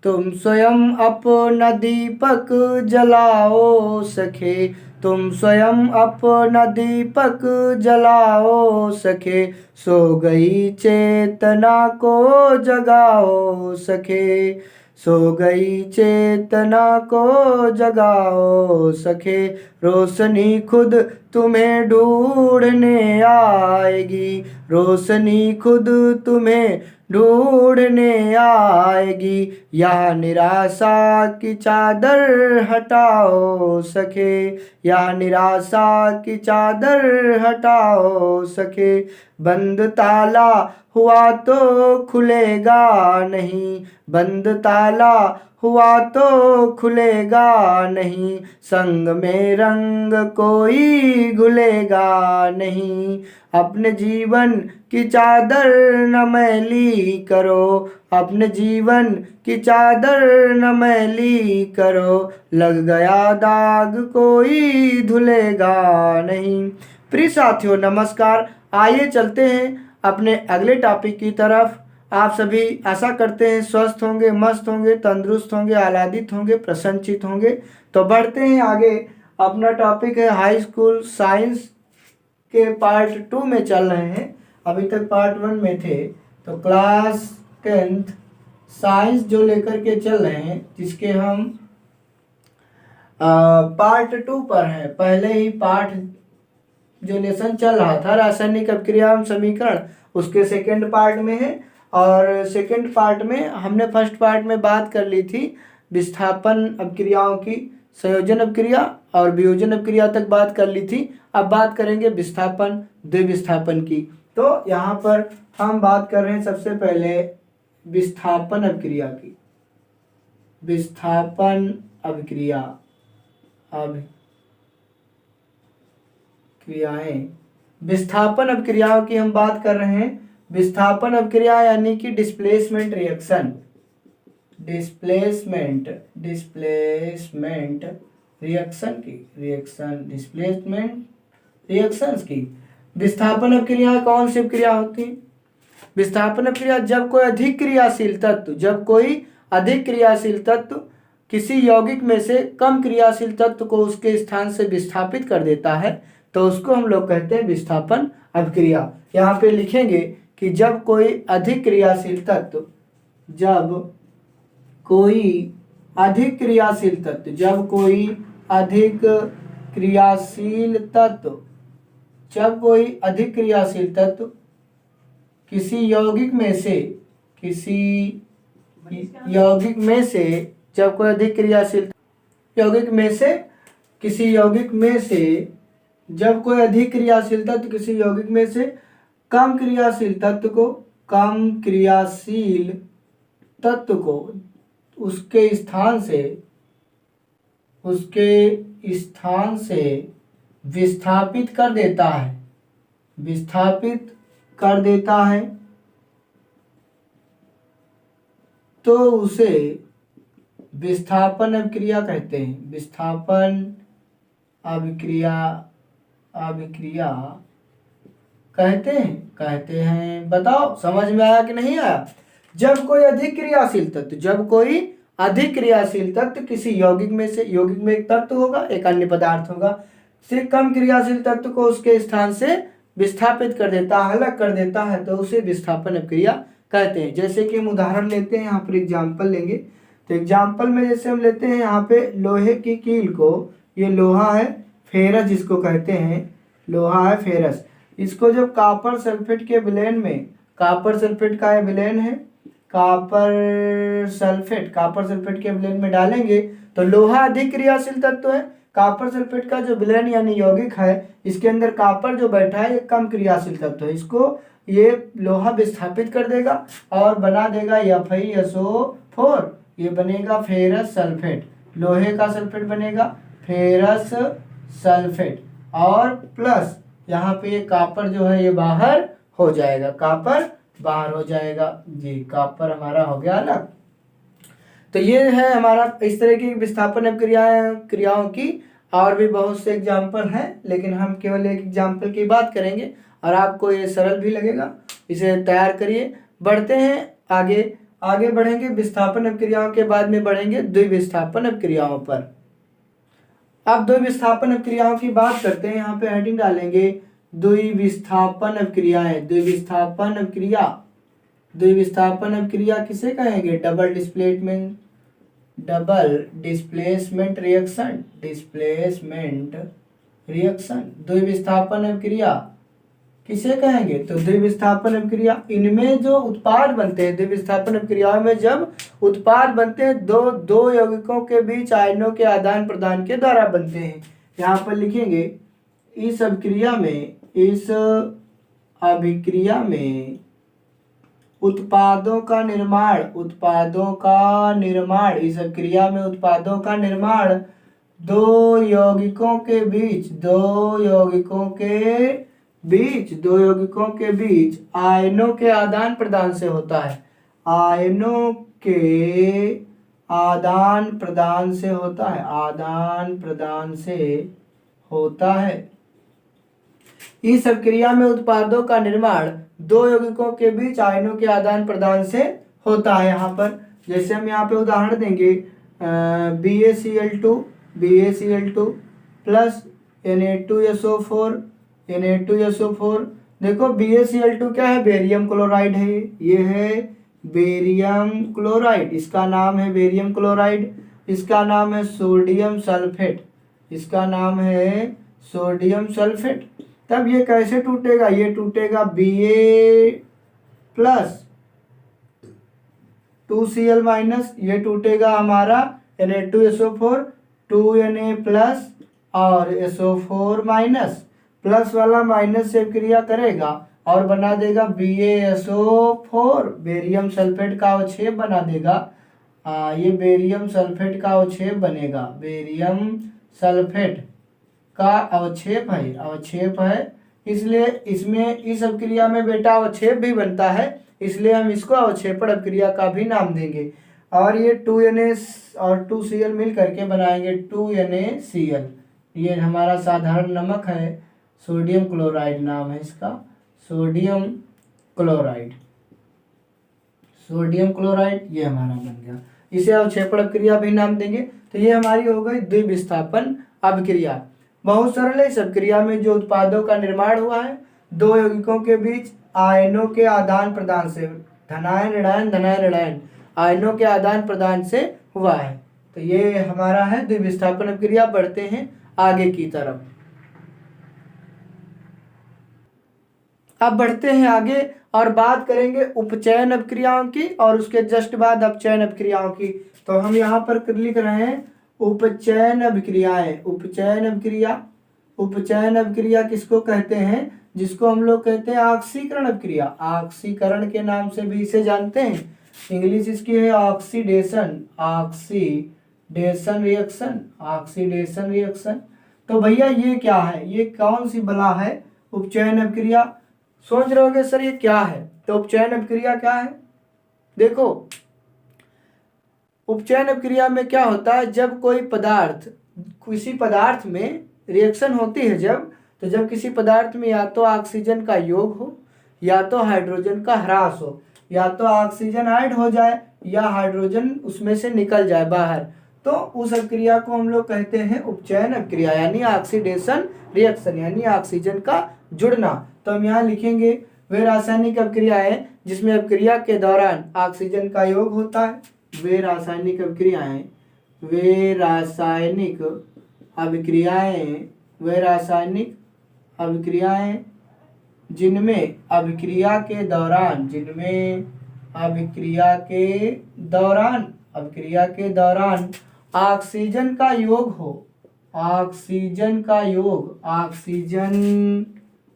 तुम स्वयं अपना दीपक जलाओ सखे, तुम स्वयं अपना दीपक जलाओ सखे, सो गई चेतना को जगाओ सखे, सो गई चेतना को जगाओ सखे, रोशनी खुद तुम्हें ढूंढने आएगी, रोशनी खुद तुम्हें ढूंढने आएगी, यह निराशा की चादर हटाओ सखे, यह निराशा की चादर हटाओ सखे, बंद ताला हुआ तो खुलेगा नहीं, बंद ताला हुआ तो खुलेगा नहीं, संग में रंग कोई घुलेगा नहीं, अपने जीवन की चादर न मैली करो, अपने जीवन की चादर न मैली करो, लग गया दाग कोई धुलेगा नहीं। प्रिय साथियों नमस्कार, आइए चलते हैं अपने अगले टॉपिक की तरफ। आप सभी आशा करते हैं स्वस्थ होंगे, मस्त होंगे, तंदुरुस्त होंगे, आह्लादित होंगे, प्रसन्नचित होंगे। तो बढ़ते हैं आगे। अपना टॉपिक है हाई स्कूल साइंस के पार्ट 2 में चल रहे हैं। अभी तक पार्ट 1 में थे, तो क्लास 10th साइंस जो लेकर के चल रहे हैं, जिसके हम पार्ट 2 पर हैं। पहले ही पार्ट जो लेसन चल रहा था रासायनिक अभिक्रिया एवं समीकरण, उसके सेकंड पार्ट में है। और सेकंड पार्ट में हमने फर्स्ट पार्ट में बात कर ली थी विस्थापन अभिक्रियाओं की, संयोजन अभिक्रिया और वियोजन अभिक्रिया तक बात कर ली थी। अब बात करेंगे विस्थापन द्विविस्थापन की। तो यहाँ पर हम बात कर रहे हैं सबसे पहले विस्थापन अभिक्रिया की। विस्थापन अभिक्रिया क्रियाएं, विस्थापन अभिक्रियाओं की हम बात कर रहे हैं। विस्थापन अभिक्रिया यानी कि डिस्प्लेसमेंट रिएक्शन, डिस्प्लेसमेंट रिएक्शन की, डिस्प्लेसमेंट रिएक्शंस की। विस्थापन अभिक्रिया कौन सी अभिक्रिया होती है? विस्थापन अभिक्रिया जब कोई अधिक क्रियाशील तत्व किसी यौगिक में से कम क्रियाशील तत्व को उसके स्थान से विस्थापित कर देता है, तो उसको हम लोग कहते हैं विस्थापन अभिक्रिया। यहाँ पे लिखेंगे कि जब कोई अधिक क्रियाशील तत्व किसी यौगिक में से कम क्रियाशील तत्व को उसके स्थान से विस्थापित कर देता है, तो उसे विस्थापन अभिक्रिया कहते हैं। विस्थापन अभिक्रिया कहते हैं। बताओ समझ में आया कि नहीं आया? जब कोई अधिक क्रियाशील तत्व किसी यौगिक में एक तत्व होगा, एक अन्य पदार्थ होगा, से कम क्रियाशील तत्व को उसके स्थान से विस्थापित कर देता है, अलग कर देता है, तो उसे विस्थापन अभिक्रिया कहते हैं। जैसे कि हम उदाहरण लेते हैं, यहाँ पर एग्जाम्पल लेंगे। तो एग्जाम्पल में जैसे हम लेते हैं यहाँ पे लोहे की कील को, ये लोहा है फेरस जिसको कहते हैं, लोहा है फेरस। इसको जब कॉपर सल्फेट के विलयन में, कॉपर सल्फेट का विलयन है, कॉपर सल्फेट के विलयन में डालेंगे तो लोहा अधिक क्रियाशील तत्व है। कॉपर सल्फेट का जो विलयन यानी यौगिक है, इसके अंदर कॉपर जो बैठा है ये कम क्रियाशील तत्व है। इसको ये लोहा विस्थापित कर देगा और बना देगा FeSO4, ये बनेगा फेरस सल्फेट, लोहे का सल्फेट बनेगा फेरस सल्फेट, और प्लस यहाँ पे ये कॉपर जो है ये बाहर हो जाएगा, जी, कॉपर हमारा हो गया अलग। तो ये है हमारा इस तरह की विस्थापन क्रियाओं की। और भी बहुत से एग्जाम्पल हैं, लेकिन हम केवल एक एग्जाम्पल की बात करेंगे और आपको ये सरल भी लगेगा। इसे तैयार करिए। बढ़ते हैं आगे। आगे बढ़ेंगे विस्थापन अपक्रियाओं के, बाद में बढ़ेंगे द्विविस्थापन अपक्रियाओं पर। अब द्विविस्थापन अपक्रियाओं की बात करते हैं, यहाँ पे हेडिंग डालेंगे द्विविस्थापन अपक्रियाएं। द्विविस्थापन अपक्रिया, द्विविस्थापन अपक्रिया किसे कहेंगे? Double displacement, double displacement reaction, displacement reaction. द्विविस्थापन अपक्रिया किसे कहेंगे? तो द्विविस्थापन अपक्रिया, इनमें जो उत्पाद बनते हैं, द्विविस्थापन अपक्रियाओं में जब उत्पाद बनते हैं दो यौगिकों के बीच आयनों के आदान प्रदान के द्वारा बनते हैं। यहाँ पर लिखेंगे इस अभिक्रिया में, इस अभिक्रिया में उत्पादों का निर्माण, उत्पादों का निर्माण, इस अभिक्रिया में उत्पादों का निर्माण दो यौगिकों के बीच, दो यौगिकों के बीच आयनों के आदान प्रदान से होता है। आयनों के आदान प्रदान से होता है, आदान प्रदान से होता है। इस अभिक्रिया में उत्पादों का निर्माण दो यौगिकों के बीच आयनों के आदान प्रदान से होता है। यहाँ पर जैसे हम यहाँ पे उदाहरण देंगे BaCl2 प्लस Na2SO4, Na2SO4। देखो BaCl2 क्या है? बेरियम क्लोराइड है, ये है बेरियम क्लोराइड, इसका नाम है बेरियम क्लोराइड। इसका नाम है सोडियम सल्फेट, इसका नाम है सोडियम सल्फेट। तब ये कैसे टूटेगा? ये टूटेगा Ba प्लस 2Cl माइनस, ये टूटेगा हमारा Na2SO4, 2Na प्लस और SO4 माइनस, प्लस वाला माइनस से क्रिया करेगा और बना देगा BaSO4, बेरियम सल्फेट का अवक्षेप बना देगा। ये बेरियम सल्फेट का अवक्षेप बनेगा, बेरियम सल्फेट का अवक्षेप है, इसलिए इसमें इस अपक्रिया में बेटा अवक्षेप भी बनता है, इसलिए हम इसको अवक्षेपण अपक्रिया का भी नाम देंगे। और ये 2Na और 2Cl मिल करके बनाएंगे 2NaCl। ये हमारा साधारण नमक है, सोडियम क्लोराइड नाम है इसका, सोडियम क्लोराइड, सोडियम क्लोराइड ये हमारा बन गया। इसे अवक्षेपण अपक्रिया भी नाम देंगे। तो ये हमारी हो गई द्विविस्थापन अपक्रिया। बहुत सरल है। इस अपक्रिया में जो उत्पादों का निर्माण हुआ है दो यौगिकों के बीच आयनों के आदान प्रदान से, धनायन ऋणायन धनायन ऋणायन, आयनों के आदान प्रदान से हुआ है। तो ये हमारा है द्विविस्थापन अपक्रिया। बढ़ते हैं आगे की तरफ। अब बढ़ते हैं आगे और बात करेंगे उपचयन अपक्रियाओं की और उसके जस्ट बाद अपचयन अपक्रियाओं की। तो हम यहाँ पर लिख रहे हैं उपचयन अभिक्रियाएं। उपचयन अभिक्रिया, उपचयन अभिक्रिया किसको कहते हैं? जिसको हम लोग कहते हैं ऑक्सीकरण अभिक्रिया। ऑक्सीकरण के नाम से भी इसे जानते हैं। इंग्लिश इसकी है oxidation, oxidation reaction, oxidation reaction. तो भैया ये क्या है? ये कौन सी बला है उपचयन अभिक्रिया? सोच रहे होगे सर ये क्या है? तो उपचयन अभिक्रिया क्या है? देखो उपचयन अभिक्रिया में क्या होता है, जब कोई पदार्थ, किसी पदार्थ में रिएक्शन होती है तो जब किसी पदार्थ में या तो ऑक्सीजन का योग हो या तो हाइड्रोजन का ह्रास हो, या तो ऑक्सीजन ऐड हो जाए या हाइड्रोजन उसमें से निकल जाए बाहर, तो उस अभिक्रिया को हम लोग कहते हैं उपचयन अभिक्रिया, यानी ऑक्सीडेशन रिएक्शन, यानी ऑक्सीजन का जुड़ना। तो हम यहाँ लिखेंगे वे रासायनिक अभिक्रियाएं जिसमें अभिक्रिया के दौरान ऑक्सीजन का योग होता है। वे रासायनिक अभिक्रियाएं, वे रासायनिक अभिक्रियाएं, वे रासायनिक अभिक्रियाएं जिनमें अभिक्रिया के दौरान, जिनमें अभिक्रिया के दौरान ऑक्सीजन का योग हो, ऑक्सीजन का योग, ऑक्सीजन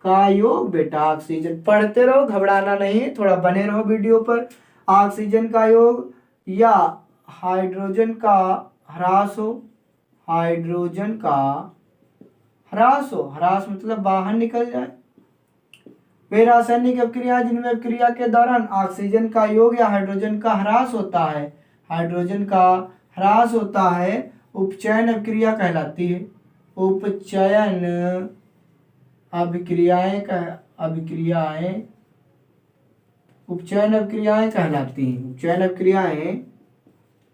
का योग बेटा, ऑक्सीजन पढ़ते रहो, घबराना नहीं, थोड़ा बने रहो वीडियो पर। ऑक्सीजन का योग या हाइड्रोजन का ह्रास हो, हाइड्रोजन का ह्रास हो, ह्रास मतलब बाहर निकल जाए। वे रासायनिक अभिक्रिया जिनमें अभिक्रिया के दौरान ऑक्सीजन का योग या हाइड्रोजन का ह्रास होता है, हाइड्रोजन का ह्रास होता है, उपचयन अभिक्रिया कहलाती है। उपचयन अभिक्रियाएं उपचयन अभिक्रियाएं कहलाती हैं, उपचयन अभिक्रियाएं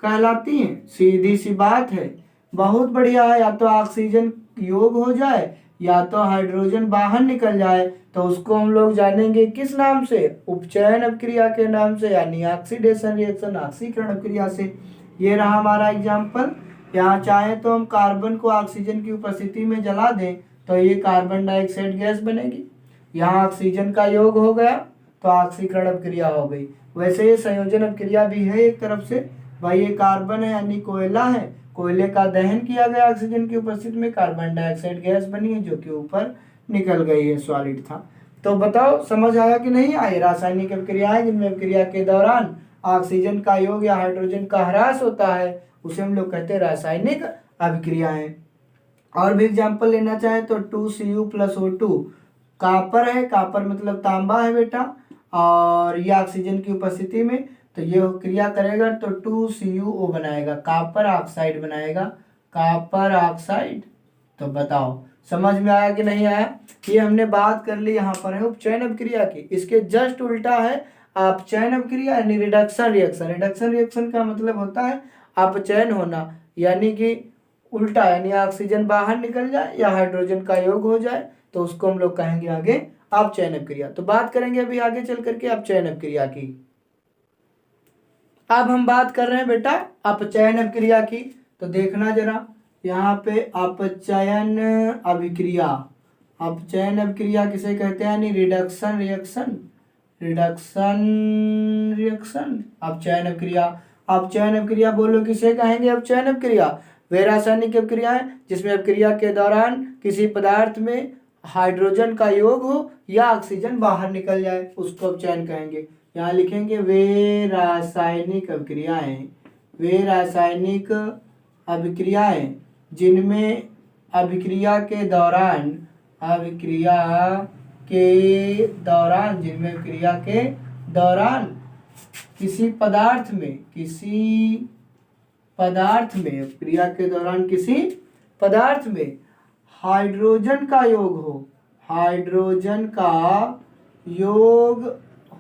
कहलाती हैं। सीधी सी बात है, बहुत बढ़िया है। या तो ऑक्सीजन योग हो जाए या तो हाइड्रोजन बाहर निकल जाए, तो उसको हम लोग जानेंगे किस नाम से, उपचयन अभिक्रिया के नाम से, यानी ऑक्सीडेशन रिएक्शन, ऑक्सीकरण अभिक्रिया से। ये रहा हमारा एग्जाम्पल। यहाँ चाहे तो हम कार्बन को ऑक्सीजन की उपस्थिति में जला दें तो ये कार्बन डाइऑक्साइड गैस बनेगी। यहाँ ऑक्सीजन का योग हो गया तो ऑक्सीकरण अभिक्रिया हो गई। वैसे ये संयोजन अभिक्रिया भी है एक तरफ से। भाई ये कार्बन है यानी कोयला है, कोयले का दहन किया गया ऑक्सीजन की उपस्थिति में, कार्बन डाइऑक्साइड गैस बनी है जो कि ऊपर निकल गई है, सॉलिड था। तो बताओ समझ आया कि नहीं आई। रासायनिक अभिक्रियाएं जिनमें अभिक्रिया के दौरान ऑक्सीजन का योग या हाइड्रोजन का ह्रास होता है उसे हम लोग कहते हैं रासायनिक अभिक्रियाएं। और भी एग्जाम्पल लेना चाहे तो 2Cu+O2 कापर है, कापर मतलब तांबा है बेटा, और ये ऑक्सीजन की उपस्थिति में तो ये क्रिया करेगा तो 2CuO बनाएगा, कापर ऑक्साइड बनाएगा, कापर ऑक्साइड। तो बताओ समझ में आया कि नहीं आया। ये हमने बात कर ली यहाँ पर है उपचयन अभिक्रिया की। इसके जस्ट उल्टा है अपचयन अभिक्रिया यानी रिडक्शन रिएक्शन। रिडक्शन रिएक्शन का मतलब होता है अपचयन होना, यानी कि उल्टा, यानी ऑक्सीजन बाहर निकल जाए या हाइड्रोजन का योग हो जाए तो उसको हम लोग कहेंगे आगे अपचयन अभिक्रिया। तो बात करेंगे अभी आगे चल करके अपचयन अभिक्रिया की। अब हम बात कर रहे हैं बेटा अपचयन अभिक्रिया की। तो देखना जरा यहाँ पे अपचयन अभिक्रिया, अपचयन अभिक्रिया किसे कहते हैं, यानी रिडक्शन रिएक्शन, रिडक्शन रिएक्शन अपचयन अभिक्रिया। अपचयन अभिक्रिया बोलो किसे कहेंगे, अपचयन अभिक्रिया। वे रासायनिक अभिक्रिया है जिसमें अभिक्रिया के दौरान किसी पदार्थ में हाइड्रोजन का योग हो या ऑक्सीजन बाहर निकल जाए उसको अपचयन कहेंगे। यहाँ लिखेंगे वे रासायनिक अभिक्रियाएं, वे रासायनिक अभिक्रियाएं जिनमें अभिक्रिया के दौरान, अभिक्रिया के दौरान, जिनमें अभिक्रिया के दौरान किसी पदार्थ में, किसी पदार्थ में, अभिक्रिया के दौरान किसी पदार्थ में हाइड्रोजन का योग हो, हाइड्रोजन का योग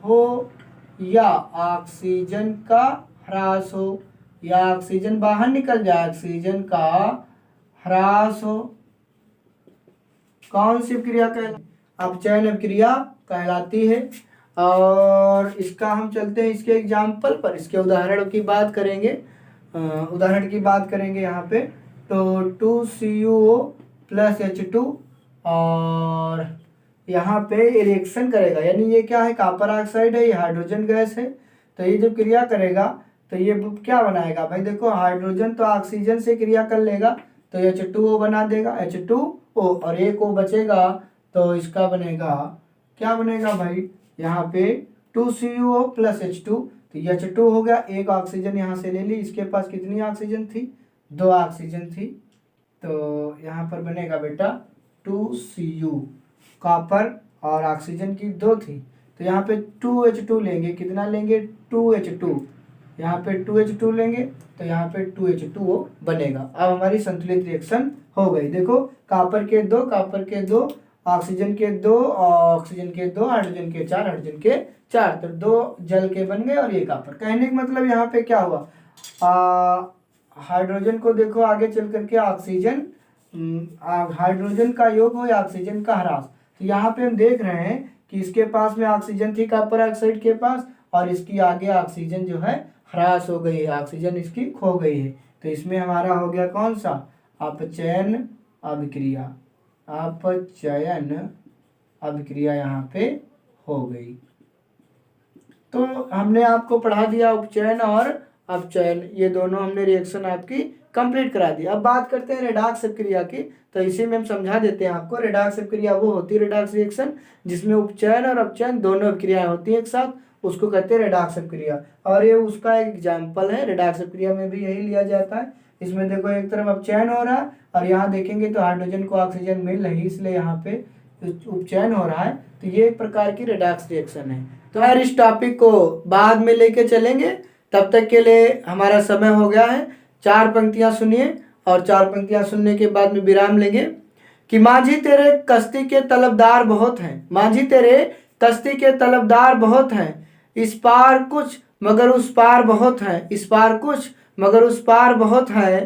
हो या ऑक्सीजन का ह्रास हो, या ऑक्सीजन बाहर निकल जाए, ऑक्सीजन का ह्रास हो, कौन सी क्रिया कहलाती, अपचयन अभिक्रिया कहलाती है। और इसका हम चलते हैं इसके एग्जाम्पल पर, इसके उदाहरण की बात करेंगे, उदाहरण की बात करेंगे यहाँ पे। तो 2CuO+H2 और यहाँ पे रिएक्शन करेगा, यानी ये क्या है, कॉपर ऑक्साइड है, ये हाइड्रोजन गैस है। तो ये जब क्रिया करेगा तो ये क्या बनाएगा भाई, देखो हाइड्रोजन तो ऑक्सीजन से क्रिया कर लेगा तो H2O बना देगा, H2O, और एक O बचेगा तो इसका बनेगा, क्या बनेगा भाई, यहाँ पे 2CuO+H2। तो H2 हो गया, एक ऑक्सीजन यहाँ से ले ली, इसके पास कितनी ऑक्सीजन थी, 2 ऑक्सीजन थी, तो यहाँ पर बनेगा बेटा 2Cu, कॉपर और ऑक्सीजन की 2 थी, तो यहाँ पे 2H2 लेंगे, कितना लेंगे 2H2, यहाँ पे 2H2 लेंगे तो यहाँ पे 2H2O बनेगा। अब हमारी संतुलित रिएक्शन हो गई। देखो कॉपर के 2, कॉपर के 2, ऑक्सीजन के 2, ऑक्सीजन के 2, हाइड्रोजन के 4, हाइड्रोजन के 4, तो 2 जल के बन गए और ये कॉपर। कहने का मतलब यहाँ पे क्या हुआ, हाइड्रोजन को देखो आगे चल करके ऑक्सीजन, हाइड्रोजन का योग हो या ऑक्सीजन का ह्रास। तो यहाँ पे हम देख रहे हैं कि इसके पास में ऑक्सीजन थी कॉपर ऑक्साइड के पास, और इसकी आगे ऑक्सीजन जो है ह्रास हो गई है, ऑक्सीजन इसकी खो गई है। तो इसमें हमारा हो गया कौन सा, अपचयन अभिक्रिया, अपचयन अभिक्रिया यहाँ पे हो गई। तो हमने आपको पढ़ा दिया उपचयन और अपचयन, ये दोनों हमने रिएक्शन आपकी कंप्लीट करा दी। अब बात करते हैं रेडॉक्स अभिक्रिया की। तो इसी में हम समझा देते हैं आपको। रेडॉक्स अभिक्रिया वो होती है, रेडॉक्स रिएक्शन जिसमें उपचयन और अपचयन दोनों अभिक्रियाएं होती हैं एक साथ, उसको कहते हैं रेडॉक्स अभिक्रिया। और ये उसका एक एग्जाम्पल है, रेडॉक्स अभिक्रिया में भी यही लिया जाता है। इसमें देखो एक तरफ अपचयन हो रहा है और यहाँ देखेंगे तो हाइड्रोजन को ऑक्सीजन मिल रही, इसलिए यहाँ पे उपचयन हो रहा है। तो ये एक प्रकार की रेडॉक्स रिएक्शन है। तो यार इस टॉपिक को बाद में लेके चलेंगे, तब तक के लिए हमारा समय हो गया है। 4 पंक्तियां सुनिए और 4 पंक्तियां सुनने के बाद में विराम लेंगे। कि माझी तेरे कश्ती के तलबदार बहुत हैं, माझी तेरे कश्ती के तलबदार बहुत हैं, इस पार कुछ मगर उस पार बहुत है, इस पार कुछ मगर उस पार बहुत है।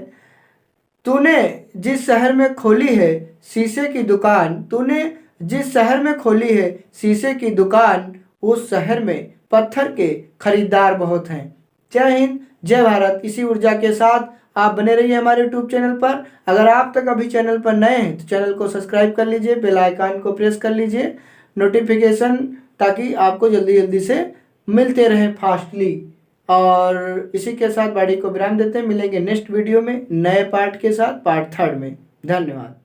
तूने जिस शहर में खोली है शीशे की दुकान, तूने जिस शहर में खोली है शीशे की दुकान, उस शहर में पत्थर के खरीदार बहुत हैं। जय हिंद, जय भारत। इसी ऊर्जा के साथ आप बने रहिए हमारे यूट्यूब चैनल पर। अगर आप तक अभी चैनल पर नए हैं तो चैनल को सब्सक्राइब कर लीजिए, बेल आइकन को प्रेस कर लीजिए, नोटिफिकेशन, ताकि आपको जल्दी जल्दी से मिलते रहें फास्टली। और इसी के साथ वाणी को विराम देते हैं। मिलेंगे नेक्स्ट वीडियो में नए पार्ट के साथ, पार्ट 3 में। धन्यवाद।